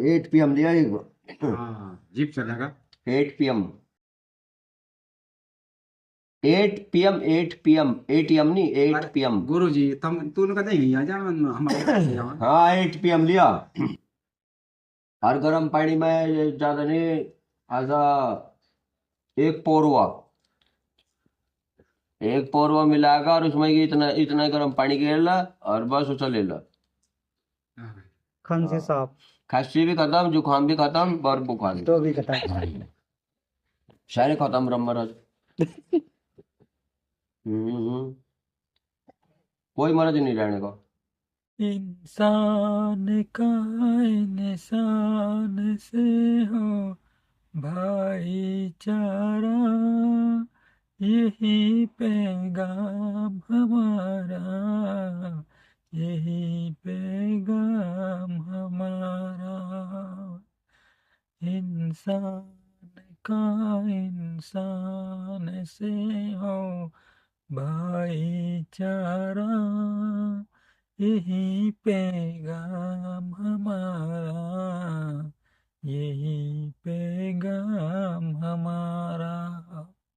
8 PM लिया एक। हाँ जीप चलेगा। 8 PM 8 PM 8 PM ATM नहीं 8 PM। गुरु जी तुम तूने कदे ही आ जा हमारे हाँ 8 PM लिया। हर गर्म पानी में ज्यादा नहीं, ऐसा एक पौरवा, एक पौरवा मिलाकर और उसमें कि इतना इतना गर्म पानी गिर ला और बस उसे ले ला। खांसी साहब खांसी भी खत्म, जुकाम भी खत्म और बुखार भी। तो भी खत्म। सारे खत्म ब्रह्मराज। हम्म। कोई मर्ज नहीं रहने का। इंसान का इंसान से हो भाईचारा, यही पैगाम हमारा, यही पैगाम हमारा। इंसान का इंसान से हो भाईचारा, यही पैगाम हमारा, यही